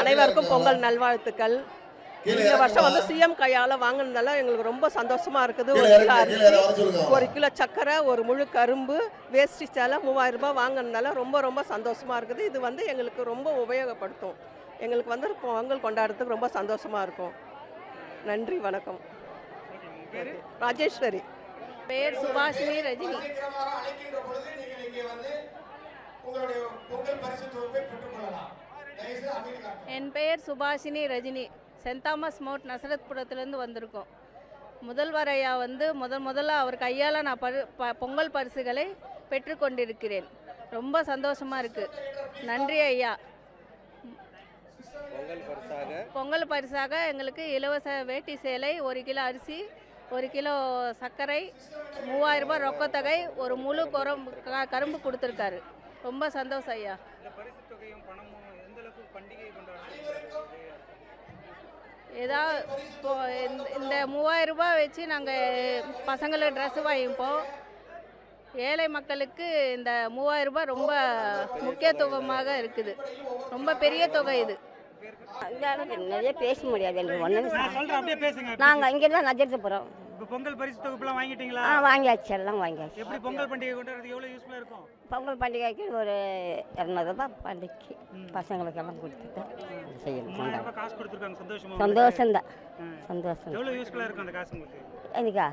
அனைவருக்கும் பொங்கல் நல்வாழ்த்துக்கள். இந்த வருஷம் வந்து சிஎம் கையால் வாங்கினதால எங்களுக்கு ரொம்ப சந்தோஷமாக இருக்குது. ஒரு கிலோ அரிசி, ஒரு கிலோ சர்க்கரை, ஒரு முழு கரும்பு, வேஷ்டி சேலை 3000 ரூபாய் வாங்கினதால ரொம்ப ரொம்ப சந்தோஷமாக இருக்குது. இது வந்து எங்களுக்கு ரொம்ப உபயோகப்படுத்தும். எங்களுக்கு வந்து பொங்கல் கொண்டாடுறதுக்கு ரொம்ப சந்தோஷமாக இருக்கும். நன்றி, வணக்கம். ராஜேஸ்வரி. பேர் சுபாஷினி ரஜினி. என் பெயர் Subhashini Rajini. Saint Thomas Mount நசரத்புரத்துலேருந்து வந்திருக்கோம். முதல்வர் ஐயா வந்து முதல்ல அவர் கையால் நான் பொங்கல் பரிசுகளை பெற்றுக்கொண்டிருக்கிறேன். ரொம்ப சந்தோஷமாக இருக்குது. நன்றி ஐயா. பொங்கல் பரிசாக எங்களுக்கு இலவச வேட்டி சேலை, 1 கிலோ அரிசி, 1 கிலோ சர்க்கரை, 3000 ரூபாய் ரொக்கத்தொகை, ஒரு முழு கரும்பு கொடுத்துருக்காரு. ரொம்ப சந்தோஷம் ஐயா. ஏதாவது இந்த 3000 ரூபாய் வச்சு நாங்கள் பசங்களுக்கு ட்ரெஸ்ஸு வாங்கிப்போம். ஏழை மக்களுக்கு இந்த 3000 ரூபாய் ரொம்ப முக்கியத்துவமாக இருக்குது. ரொம்ப பெரிய தொகை இது. நிறைய பேச முடியாது எனக்கு ஒன்றும். நாங்கள் இங்கே தான் நஜர்த்து போகிறோம். பொங்கல் பரிசு தொகுப்புலாம் வாங்கிட்டீங்களா? வாங்கியாச்சு, எல்லாம் வாங்கியாச்சு. எப்படி பொங்கல் பண்டிகை கொண்டாடுறது எவ்வளோ யூஸ்ஃபுல்லாக இருக்கும்? பொங்கல் பண்டிகைக்கு ஒரு 200 ரூபாய் பண்டிகைக்கு பசங்களுக்கெல்லாம் கொடுத்துட்டு செய்யணும். காசு கொடுத்துருக்காங்க. சந்தோஷம்தான், சந்தோஷம். எவ்வளோ யூஸ்ஃபுல்லாக இருக்கும் அந்த காசு உங்களுக்கு? எனக்கா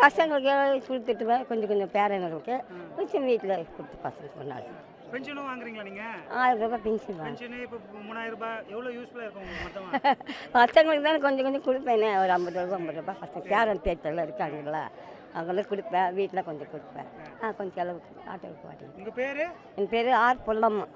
பசங்களுக்கு கொடுத்துட்டு கொஞ்சம் கொஞ்சம் பேரனுங்களுக்கு கொஞ்சம் வீட்டில் கொடுத்து பசங்க கொண்டாடுறோம். பென்ஷனும் வாங்குறீங்களா நீங்கள்? 1000 ரூபாய் பென்ஷன் வாங்க. பென்ஷனு இப்போ 3000 ரூபாய் எவ்வளோ யூஸ்ஃபுல்லாக இருக்கும் உங்களுக்கு மொத்தமாக? பசங்களுக்கு தான் கொஞ்சம் கொஞ்சம் கொடுப்பேனே, ஒரு 50 ரூபாய் 50 ரூபாய் பசங்க பேரன் பேச்செல்லாம் இருக்காங்களா, அவங்களுக்கு கொடுப்பேன். வீட்டில் கொஞ்சம் கொடுப்பேன். கொஞ்சம் அளவுக்கு ஆட்டோவுக்கு வாட்டி. உங்கள் பேர்? என் பேர் ஆர் பொல்லம்மா.